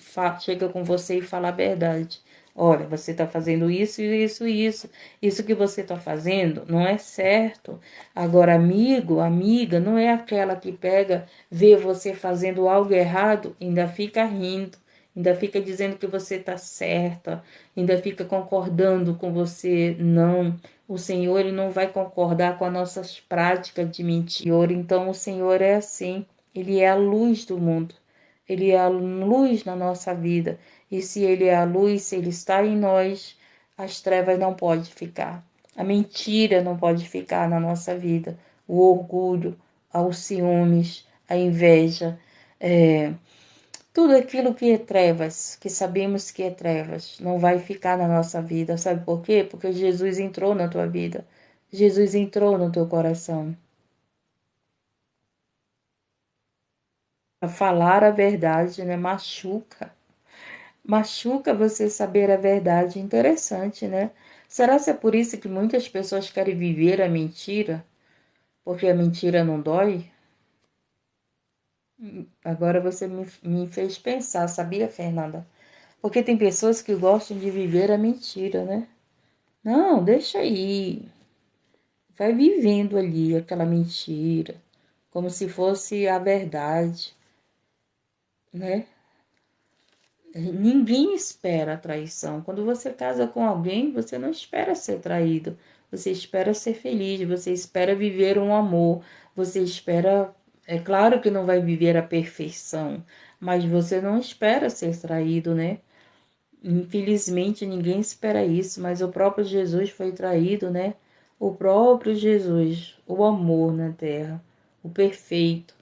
chega com você e fala a verdade. Olha, você está fazendo isso, isso, isso. Isso que você está fazendo não é certo. Agora, amigo, amiga, não é aquela que pega, vê você fazendo algo errado, ainda fica rindo, ainda fica dizendo que você está certa, ainda fica concordando com você. Não, o Senhor ele não vai concordar com as nossas práticas de mentira. Então, o Senhor é assim, ele é a luz do mundo. Ele é a luz na nossa vida. E se ele é a luz, se ele está em nós, as trevas não podem ficar. A mentira não pode ficar na nossa vida. O orgulho, os ciúmes, a inveja, tudo aquilo que é trevas, que sabemos que é trevas, não vai ficar na nossa vida. Sabe por quê? Porque Jesus entrou na tua vida. Jesus entrou no teu coração. A falar a verdade, né? Machuca. Machuca você saber a verdade. Interessante, né? Será que é por isso que muitas pessoas querem viver a mentira? Porque a mentira não dói? Agora você me fez pensar, sabia, Fernanda? Porque tem pessoas que gostam de viver a mentira, né? Não, deixa aí. Vai vivendo ali aquela mentira, como se fosse a verdade, né? Ninguém espera a traição. Quando você casa com alguém, você não espera ser traído. Você espera ser feliz, você espera viver um amor, você espera. É claro que não vai viver a perfeição, mas você não espera ser traído, né? Infelizmente, ninguém espera isso, mas o próprio Jesus foi traído, né? O próprio Jesus, o amor na terra, o perfeito,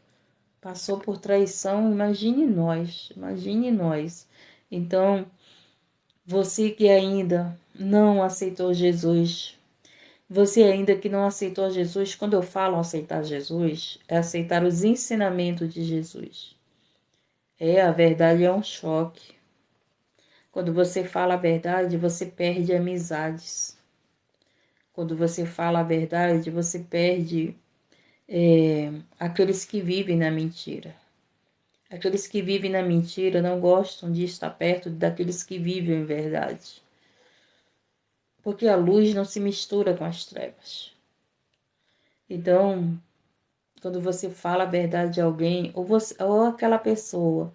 passou por traição. Imagine nós, imagine nós. Então, você que ainda não aceitou Jesus, você ainda que não aceitou Jesus, quando eu falo aceitar Jesus, é aceitar os ensinamentos de Jesus. A verdade é um choque. Quando você fala a verdade, você perde amizades. Quando você fala a verdade, você perde aqueles que vivem na mentira. Aqueles que vivem na mentira não gostam de estar perto daqueles que vivem em verdade. Porque a luz não se mistura com as trevas. Então, quando você fala a verdade a alguém, ou aquela pessoa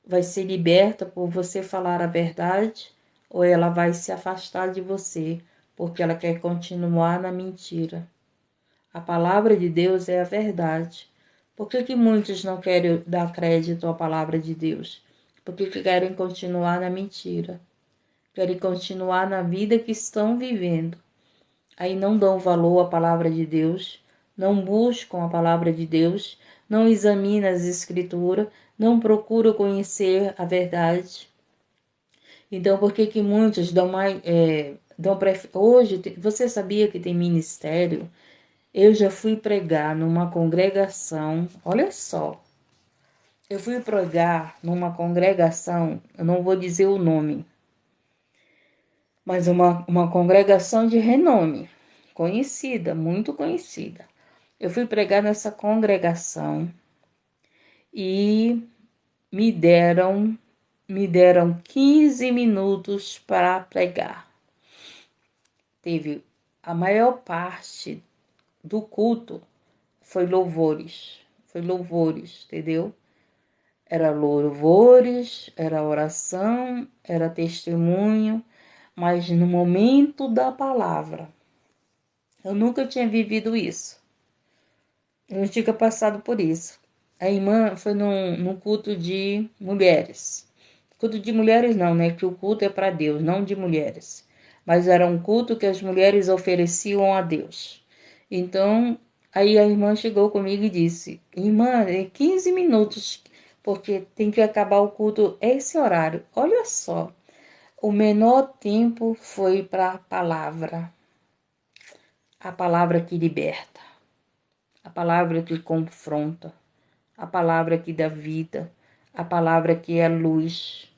vai ser liberta por você falar a verdade, ou ela vai se afastar de você, porque ela quer continuar na mentira. A palavra de Deus é a verdade. Por que muitos não querem dar crédito à palavra de Deus? Porque querem continuar na mentira. Querem continuar na vida que estão vivendo. Aí não dão valor à palavra de Deus, não buscam a palavra de Deus, não examinam as escrituras, não procuram conhecer a verdade. Então, por que muitos dão mais... hoje, você sabia que tem ministério? Eu já fui pregar numa congregação, olha só, eu fui pregar numa congregação, eu não vou dizer o nome, mas uma congregação de renome, conhecida, muito conhecida. Eu fui pregar nessa congregação e me deram 15 minutos para pregar. Teve a maior parte do culto foi louvores, entendeu? Era louvores, era oração, era testemunho, mas no momento da palavra, eu nunca tinha vivido isso. Eu não tinha passado por isso. A irmã foi num culto de mulheres. Culto de mulheres não, né? Que o culto é para Deus, não de mulheres. Mas era um culto que as mulheres ofereciam a Deus. Então, aí a irmã chegou comigo e disse: Irmã, é 15 minutos, porque tem que acabar o culto esse horário. Olha só, o menor tempo foi para a palavra que liberta, a palavra que confronta, a palavra que dá vida, a palavra que é luz.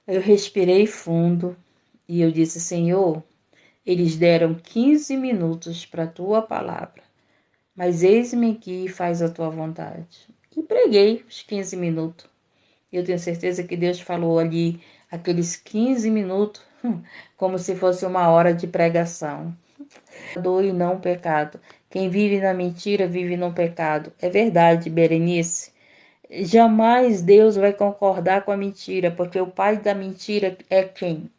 Eu respirei fundo e eu disse: Senhor, eles deram 15 minutos para a tua palavra, mas eis-me aqui e faz a tua vontade. E preguei os 15 minutos. Eu tenho certeza que Deus falou ali aqueles 15 minutos como se fosse uma hora de pregação. Dor e não pecado. Quem vive na mentira vive no pecado. É verdade, Berenice. Jamais Deus vai concordar com a mentira, porque o pai da mentira é quem?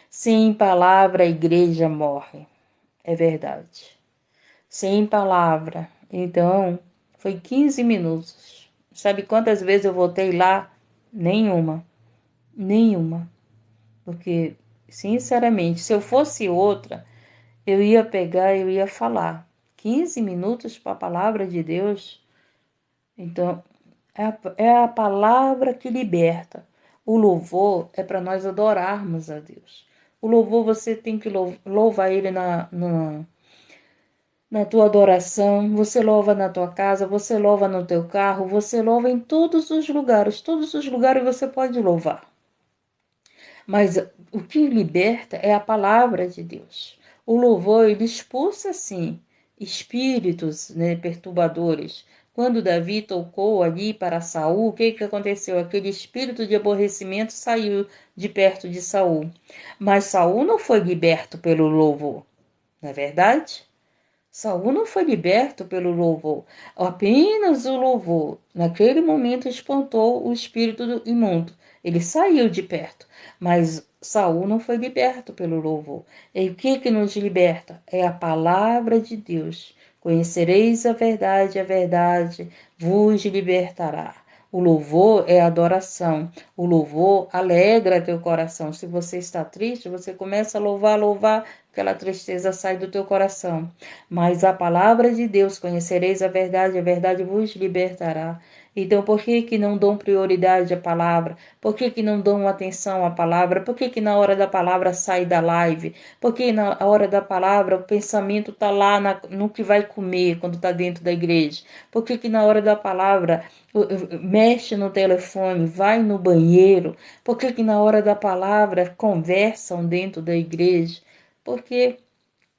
Sem palavra a igreja morre. É verdade. Sem palavra. Então, foi 15 minutos. Sabe quantas vezes eu voltei lá? Nenhuma. Nenhuma. Porque, sinceramente, se eu fosse outra, eu ia pegar e eu ia falar. 15 minutos para a palavra de Deus. Então, é a palavra que liberta. O louvor é para nós adorarmos a Deus. O louvor você tem que louvar Ele na tua adoração, você louva na tua casa, você louva no teu carro, você louva em todos os lugares você pode louvar. Mas o que liberta é a palavra de Deus. O louvor, ele expulsa, sim, espíritos, né, perturbadores. Quando Davi tocou ali para Saul, o que aconteceu? Aquele espírito de aborrecimento saiu de perto de Saul. Mas Saul não foi liberto pelo louvor, não é verdade? Saul não foi liberto pelo louvor, apenas o louvor. Naquele momento espantou o espírito imundo. Ele saiu de perto, mas Saul não foi liberto pelo louvor. E o que nos liberta? É a palavra de Deus. Conhecereis a verdade vos libertará. O louvor é adoração. O louvor alegra teu coração. Se você está triste, você começa a louvar, louvar, aquela tristeza sai do teu coração. Mas a palavra de Deus, conhecereis a verdade vos libertará. Então, por que não dão prioridade à palavra? Por que não dão atenção à palavra? Por que na hora da palavra sai da live? Por que na hora da palavra o pensamento está lá no que vai comer quando está dentro da igreja? Por que na hora da palavra mexe no telefone, vai no banheiro? Por que na hora da palavra conversam dentro da igreja? Porque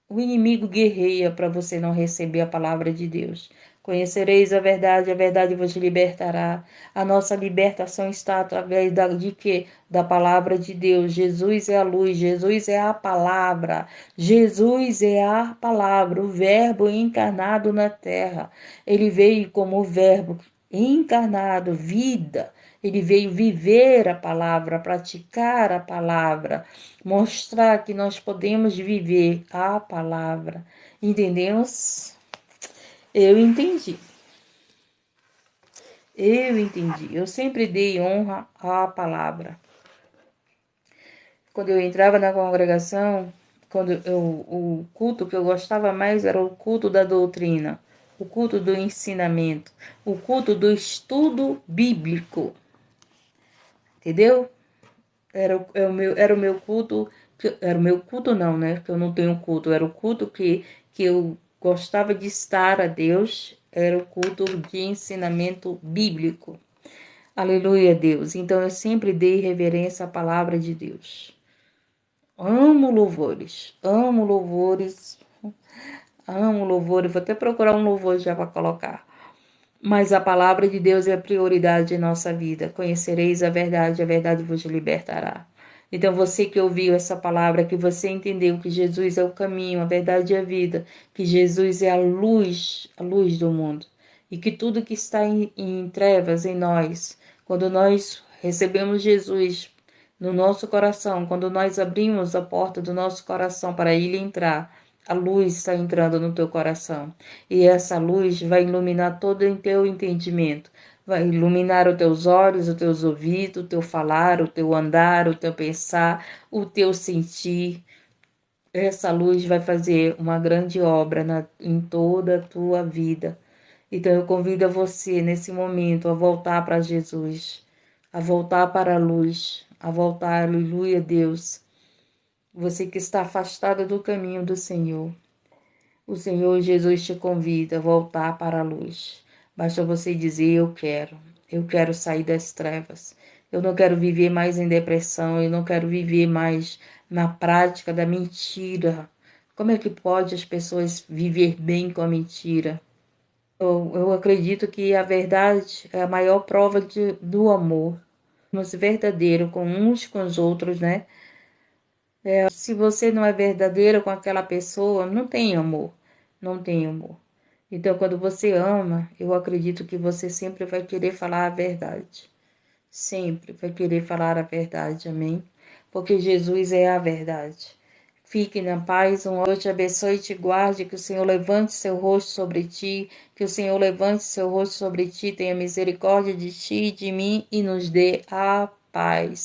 o inimigo guerreia para você não receber a palavra de Deus. Conhecereis a verdade vos libertará. A nossa libertação está através de quê? Da palavra de Deus. Jesus é a luz, Jesus é a palavra. Jesus é a palavra, o verbo encarnado na terra. Ele veio como o verbo encarnado, vida. Ele veio viver a palavra, praticar a palavra, mostrar que nós podemos viver a palavra. Entendemos? Eu entendi. Eu sempre dei honra à palavra. Quando eu entrava na congregação, o culto que eu gostava mais era o culto da doutrina, o culto do ensinamento, o culto do estudo bíblico. Entendeu? Era o meu culto, era o meu culto não, né? Que eu não tenho culto, era o culto que eu gostava de estar a Deus, era o culto de ensinamento bíblico. Aleluia, Deus. Então eu sempre dei reverência à palavra de Deus. Amo louvores, amo louvores, amo louvores. Vou até procurar um louvor já para colocar. Mas a palavra de Deus é a prioridade em nossa vida. Conhecereis a verdade vos libertará. Então, você que ouviu essa palavra, que você entendeu que Jesus é o caminho, a verdade e a vida, que Jesus é a luz do mundo, e que tudo que está em trevas em nós, quando nós recebemos Jesus no nosso coração, quando nós abrimos a porta do nosso coração para ele entrar, a luz está entrando no teu coração. E essa luz vai iluminar todo o teu entendimento. Vai iluminar os teus olhos, os teus ouvidos, o teu falar, o teu andar, o teu pensar, o teu sentir. Essa luz vai fazer uma grande obra em toda a tua vida. Então eu convido a você nesse momento a voltar para Jesus, a voltar para a luz, a voltar, aleluia, Deus. Você que está afastada do caminho do Senhor. O Senhor Jesus te convida a voltar para a luz. Basta você dizer: eu quero sair das trevas. Eu não quero viver mais em depressão, eu não quero viver mais na prática da mentira. Como é que pode as pessoas viver bem com a mentira? Eu acredito que a verdade é a maior prova do amor. Nos verdadeiro com uns com os outros, né? Se você não é verdadeiro com aquela pessoa, não tem amor. Não tem amor. Então, quando você ama, eu acredito que você sempre vai querer falar a verdade. Sempre vai querer falar a verdade, amém? Porque Jesus é a verdade. Fique na paz, um Deus te abençoe e te guarde, que o Senhor levante seu rosto sobre ti, que o Senhor levante seu rosto sobre ti, tenha misericórdia de ti e de mim e nos dê a paz.